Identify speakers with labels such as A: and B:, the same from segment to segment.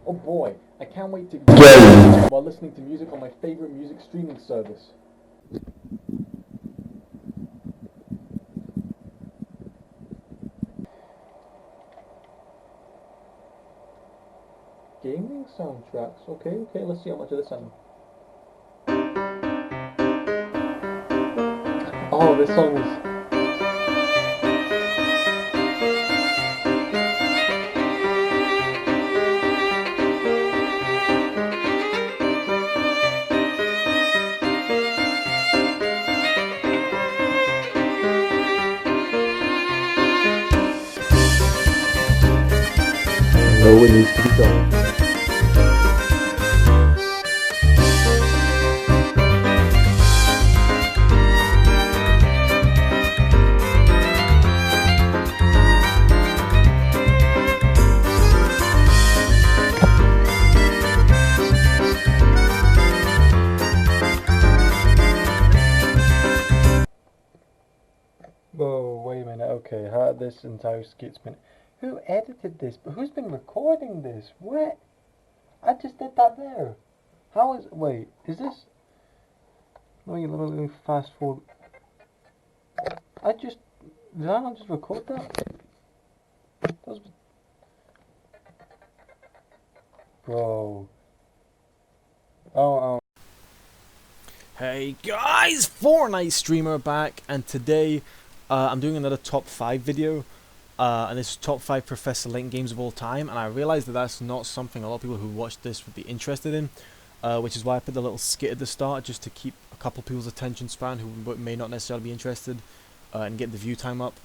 A: Oh boy, I can't wait to get while listening to music on my favorite music streaming service. Gaming soundtracks. Okay, let's see how much of this I know. Oh, this song is. No, it needs to be done. Whoa, wait a minute. Okay, how this entire skit's been. Who edited this? But who's been recording this? What? I just did that there. How is? Wait, is this? Let me fast forward. I just did I not just record that? That was, bro. Oh.
B: Hey guys, Fortnite streamer back, and today I'm doing another top 5 video, and this is top 5 Professor Layton games of all time, and I realized that that's not something a lot of people who watch this would be interested in, which is why I put the little skit at the start, just to keep a couple people's attention span who may not necessarily be interested, and get the view time up.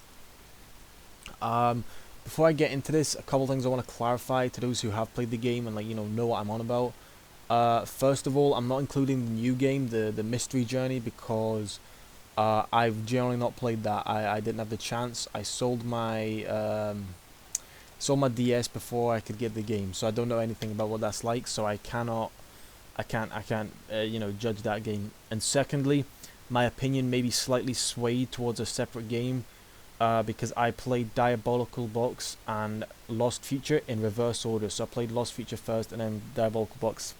B: Before I get into this, a couple things I want to clarify to those who have played the game and know what I'm on about. First of all, I'm not including the new game, the Mystery Journey, because I've generally not played that. I didn't have the chance. I sold my DS before I could get the game, so I don't know anything about what that's like. So I can't judge that game. And secondly, my opinion may be slightly swayed towards a separate game, because I played Diabolical Box and Lost Future in reverse order. So I played Lost Future first and then Diabolical Box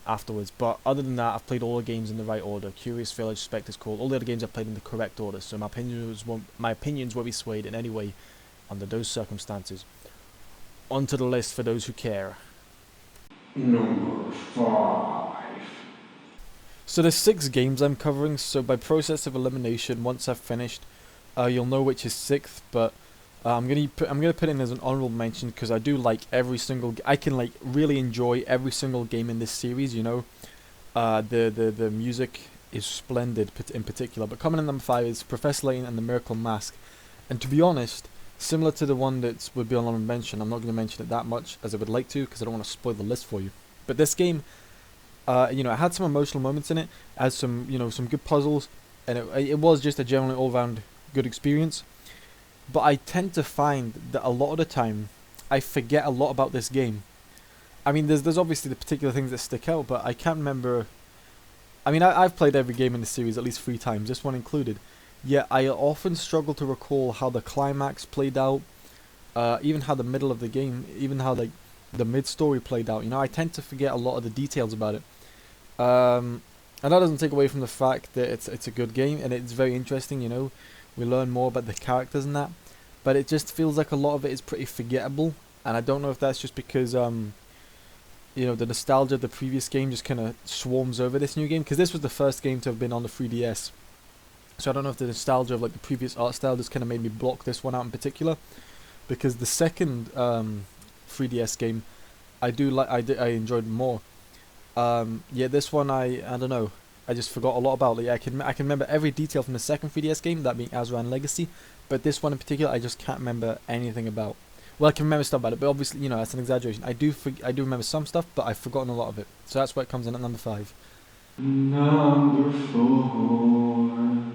B: afterwards. But other than that, I've played all the games in the right order. Curious Village, Spectres, all the other games I've played in the correct order. So my opinions won't be swayed in any way under those circumstances. Onto the list for those who care.
C: Number 5.
B: So there's 6 games I'm covering, so by process of elimination, once I've finished, you'll know which is 6th, but I'm gonna put in as an honorable mention because I do like every single. I can really enjoy every single game in this series. The music is splendid in particular. But coming in number 5 is Professor Layton and the Miracle Mask, and to be honest, similar to the one that would be on honorable mention, I'm not going to mention it that much as I would like to because I don't want to spoil the list for you. But this game, it had some emotional moments in it, it had some good puzzles, and it was just a generally all-round good experience. But I tend to find that a lot of the time I forget a lot about this game. I mean, there's obviously the particular things that stick out, but I can't remember. I mean, I've played every game in the series at least 3 times, this one included. Yet I often struggle to recall how the climax played out, even how the middle of the game, even how the mid-story played out. I tend to forget a lot of the details about it. And that doesn't take away from the fact that it's a good game and it's very interesting. We learn more about the characters and that, but it just feels like a lot of it is pretty forgettable. And I don't know if that's just because the nostalgia of the previous game just kind of swarms over this new game, because this was the first game to have been on the 3DS. So I don't know if the nostalgia of the previous art style just kind of made me block this one out in particular, because the second 3DS game I enjoyed more. This one I don't know. I just forgot a lot about it. I can remember every detail from the second 3DS game, that being Azran Legacy, but this one in particular I just can't remember anything about. Well, I can remember stuff about it, but obviously that's an exaggeration. I do remember some stuff, but I've forgotten a lot of it. So that's why it comes in at number 5.
C: Number 4.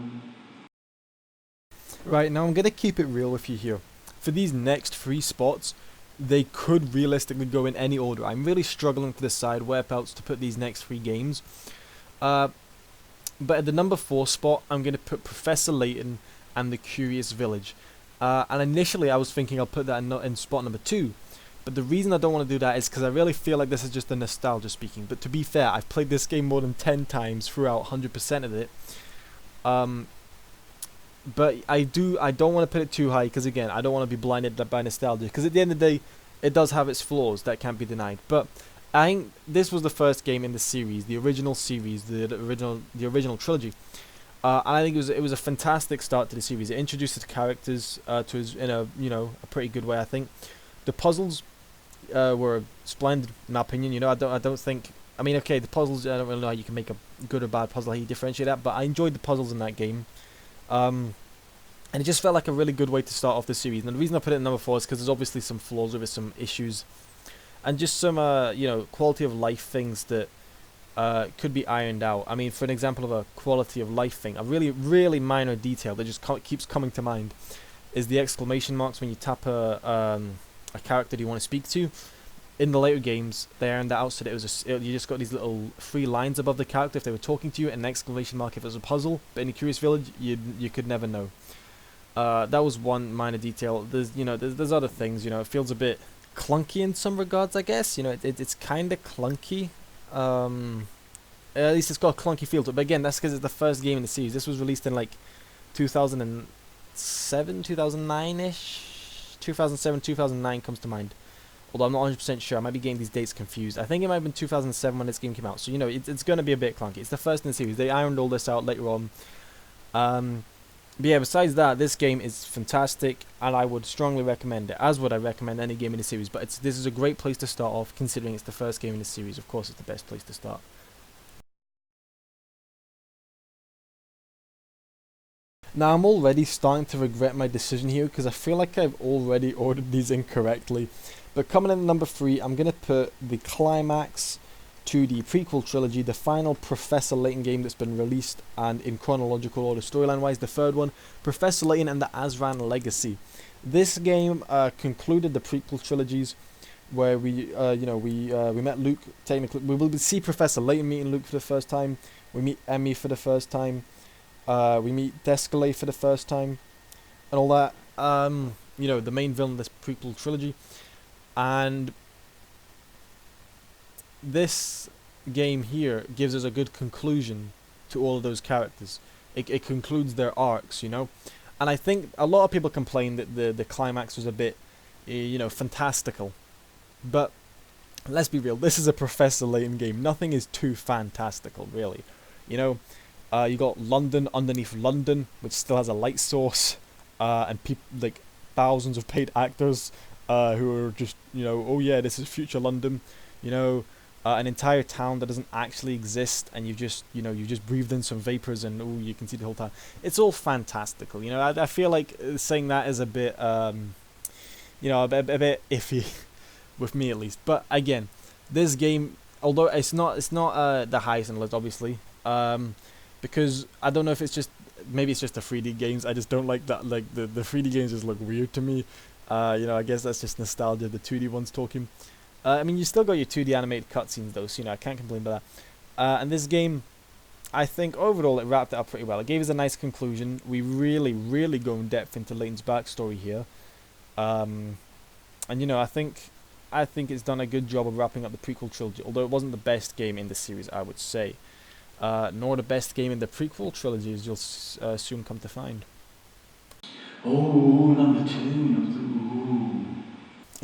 B: Right, now I'm gonna keep it real with you here. For these next 3 spots, they could realistically go in any order. I'm really struggling to decide whereabouts to put these next 3 games. But at the number 4 spot, I'm going to put Professor Layton and the Curious Village. And initially I was thinking I'll put that in spot number 2. But the reason I don't want to do that is because I really feel like this is just the nostalgia speaking. But to be fair, I've played this game more than 10 times throughout 100% of it. But I don't want to put it too high because, again, I don't want to be blinded by nostalgia. Because at the end of the day, it does have its flaws that can't be denied. But I think this was the first game in the series, the original series, the original trilogy. And I think it was a fantastic start to the series. It introduced the characters to us in a pretty good way. I think the puzzles were splendid in my opinion. I don't think. I mean, okay, the puzzles. I don't really know how you can make a good or bad puzzle. How you differentiate that? But I enjoyed the puzzles in that game. And it just felt like a really good way to start off the series. And the reason I put it at number 4 is because there's obviously some flaws with it, some issues, and just some quality of life things that could be ironed out. I mean, for an example of a quality of life thing, a really, really minor detail that just keeps coming to mind is the exclamation marks when you tap a character you want to speak to. In the later games, they ironed that out so that you just got these little 3 lines above the character if they were talking to you, and an exclamation mark if it was a puzzle. But in a Curious Village, you could never know. That was one minor detail. There's other things. It feels a bit clunky in some regards, I guess. It's kind of clunky. At least it's got a clunky feel to it. But again, that's because it's the first game in the series. This was released in like 2007, 2009-ish. 2007, 2009 comes to mind. Although I'm not 100% sure. I might be getting these dates confused. I think it might have been 2007 when this game came out. So, it's going to be a bit clunky. It's the first in the series. They ironed all this out later on. But yeah, besides that, this game is fantastic, and I would strongly recommend it, as would I recommend any game in the series. But this is a great place to start off, considering it's the first game in the series. Of course, it's the best place to start. Now, I'm already starting to regret my decision here, because I feel like I've already ordered these incorrectly. But coming in at number 3, I'm going to put the climax to the prequel trilogy, the final Professor Layton game that's been released, and in chronological order storyline-wise, the third one, Professor Layton and the Azran Legacy. This game concluded the prequel trilogies, where we met Luke. Technically, we will see Professor Layton meeting Luke for the first time. We meet Emmy for the first time. We meet Descalay for the first time, and all that. The main villain of this prequel trilogy. And this game here gives us a good conclusion to all of those characters. It concludes their arcs, And I think a lot of people complain that the climax was a bit, fantastical. But let's be real, this is a Professor Layton game. Nothing is too fantastical, really. You got London underneath London, which still has a light source, and people like thousands of paid actors who are just, oh yeah, this is future London, an entire town that doesn't actually exist, and you just breathed in some vapors, and you can see the whole town. It's all fantastical, I feel like saying that is a bit, a bit iffy, with me at least. But again, this game, although it's not the highest in the list, obviously, because I don't know if maybe it's just the 3D games. I just don't like that. Like the 3D games just look weird to me. I guess that's just nostalgia. The 2D ones talking. I mean, you still got your 2D animated cutscenes though, so I can't complain about that. And this game, I think overall it wrapped it up pretty well. It gave us a nice conclusion. We really, really go in depth into Layton's backstory here. And I think it's done a good job of wrapping up the prequel trilogy. Although it wasn't the best game in the series, I would say. Nor the best game in the prequel trilogy, as you'll soon come to find.
C: Oh, number 2.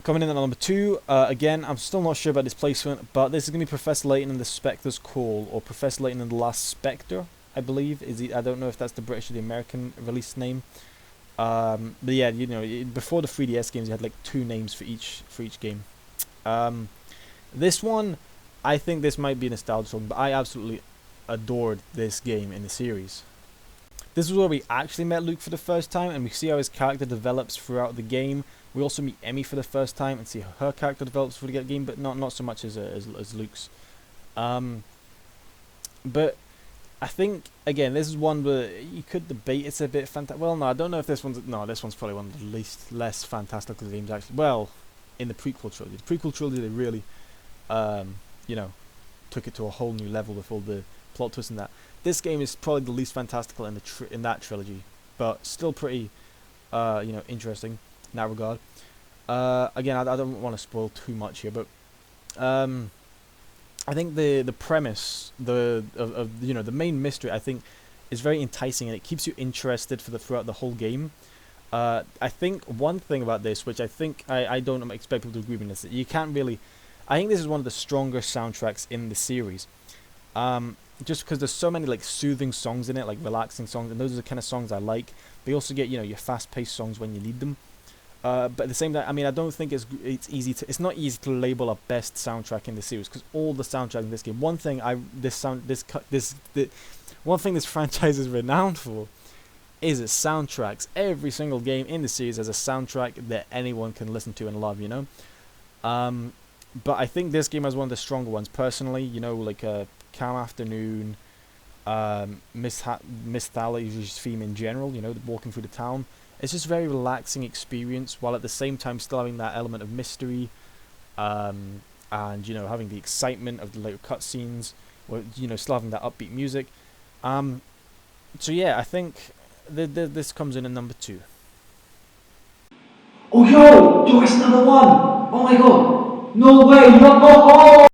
B: Coming in at number 2, again, I'm still not sure about this placement, but this is going to be Professor Layton and the Spectre's Call, or Professor Layton and the Last Spectre, I believe. I don't know if that's the British or the American release name. But yeah, before the 3DS games, you had like 2 names for each game. This one, I think this might be a nostalgia song, but I absolutely adored this game in the series. This is where we actually met Luke for the first time, and we see how his character develops throughout the game. We also meet Emmy for the first time and see how her character develops through the game, but not so much as Luke's. But I think again, this is one where you could debate it's a bit fantastic. Well, no, I don't know if this one's probably one of the less fantastical games actually. Well, in the prequel trilogy, they really, took it to a whole new level with all the plot twists and that. This game is probably the least fantastical in that trilogy, but still pretty interesting in that regard. Again, I don't want to spoil too much here, but I think the premise, of the main mystery, I think, is very enticing, and it keeps you interested throughout the whole game. I think one thing about this, which I think I don't expect people to agree with, is that you can't really. I think this is one of the stronger soundtracks in the series. Just because there's so many like soothing songs in it, like relaxing songs, and those are the kind of songs I like. But you also get your fast-paced songs when you need them. But at the same time, I mean, I don't think it's not easy to label a best soundtrack in the series, because all the soundtrack in this game. One thing one thing this franchise is renowned for is its soundtracks. Every single game in the series has a soundtrack that anyone can listen to and love. But I think this game has one of the stronger ones personally. Like Calm Afternoon, Miss Thally's theme in general. Walking through the town. It's just a very relaxing experience, while at the same time still having that element of mystery, and having the excitement of the later cutscenes, or still having that upbeat music. So yeah, I think this comes in at number 2.
C: Oh yo, it's number 1. Oh my god. No way. No.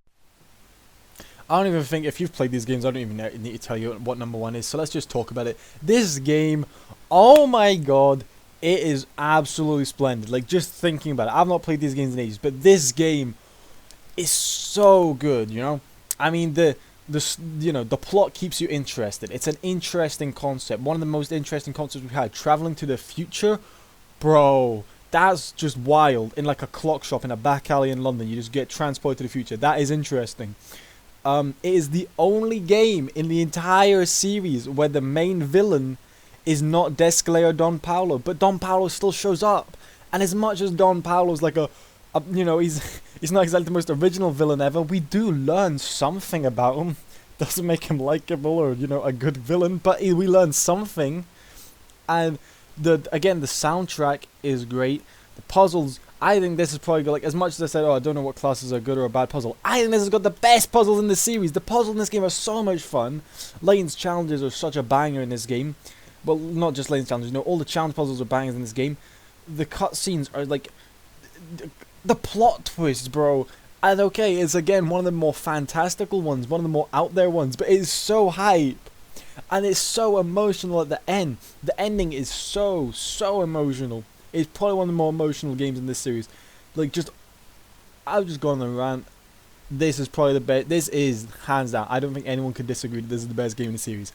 B: I don't even think, if you've played these games, I don't even need to tell you what number 1 is. So let's just talk about it. This game, oh my god, it is absolutely splendid. Like, just thinking about it, I've not played these games in ages, but this game is so good. I mean, the plot keeps you interested. It's an interesting concept. One of the most interesting concepts we've had. Traveling to the future, bro. That's just wild. In like a clock shop in a back alley in London, you just get transported to the future. That is interesting. It is the only game in the entire series where the main villain is not Desclay or Don Paolo, but Don Paolo still shows up. And as much as Don Paolo's like he's not exactly the most original villain ever, we do learn something about him. Doesn't make him likable or a good villain, but we learn something. And the soundtrack is great. The puzzles, I think this is probably good. Like, as much as I said, I don't know what classes are good or a bad puzzle, I think this has got the best puzzles in the series. The puzzles in this game are so much fun. Layton's challenges are such a banger in this game. Well, not just Layton's challenges, all the challenge puzzles are bangers in this game. The cutscenes are like the plot twists, bro. And okay, it's again one of the more fantastical ones, one of the more out there ones, but it's so hype. And it's so emotional at the end. The ending is so emotional. It's probably one of the more emotional games in this series. Like, I've just gone on a rant. This is probably the best. This is, hands down, I don't think anyone could disagree that this is the best game in the series.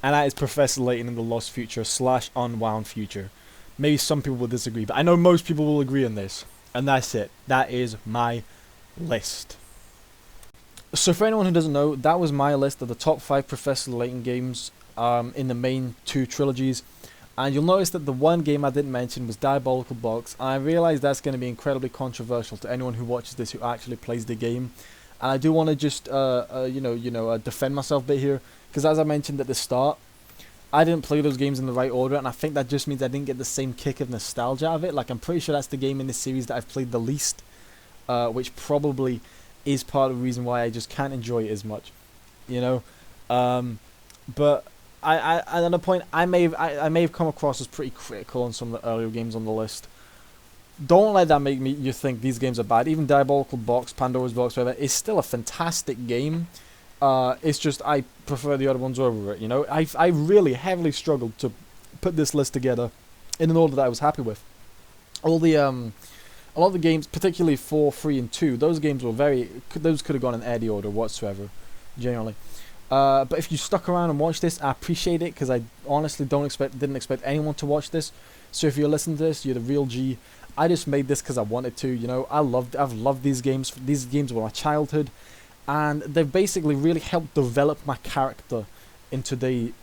B: And that is Professor Layton in the Lost Future / Unwound Future. Maybe some people will disagree, but I know most people will agree on this. And that's it. That is my list. So for anyone who doesn't know, that was my list of the top 5 Professor Layton games in the main 2 trilogies. And you'll notice that the one game I didn't mention was Diabolical Box. And I realise that's going to be incredibly controversial to anyone who watches this who actually plays the game. And I do want to just defend myself a bit here, because as I mentioned at the start, I didn't play those games in the right order, and I think that just means I didn't get the same kick of nostalgia out of it. Like, I'm pretty sure that's the game in this series that I've played the least, which probably is part of the reason why I just can't enjoy it as much, But at another point, I may have come across as pretty critical on some of the earlier games on the list. Don't let that make you think these games are bad. Even Diabolical Box, Pandora's Box, whatever, is still a fantastic game. It's just I prefer the other ones over it. I really heavily struggled to put this list together in an order that I was happy with. A lot of the games, particularly 4, 3, and 2, those games were those could have gone in any order whatsoever, generally. But if you stuck around and watched this, I appreciate it, because I honestly didn't expect anyone to watch this. So if you're listening to this, you're the real G. I just made this because I wanted to. I've loved these games. These games were my childhood, and they've basically really helped develop my character into today.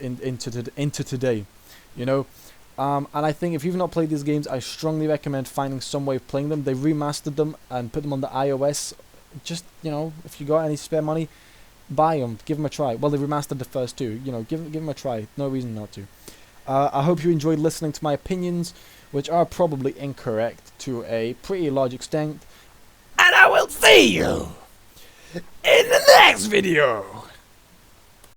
B: And I think if you've not played these games, I strongly recommend finding some way of playing them. They remastered them and put them on the iOS. Just, if you got any spare money, buy them, give them a try. Well, they remastered the first 2, give them a try. No reason not to. I hope you enjoyed listening to my opinions, which are probably incorrect to a pretty large extent. And I will see you in the next video.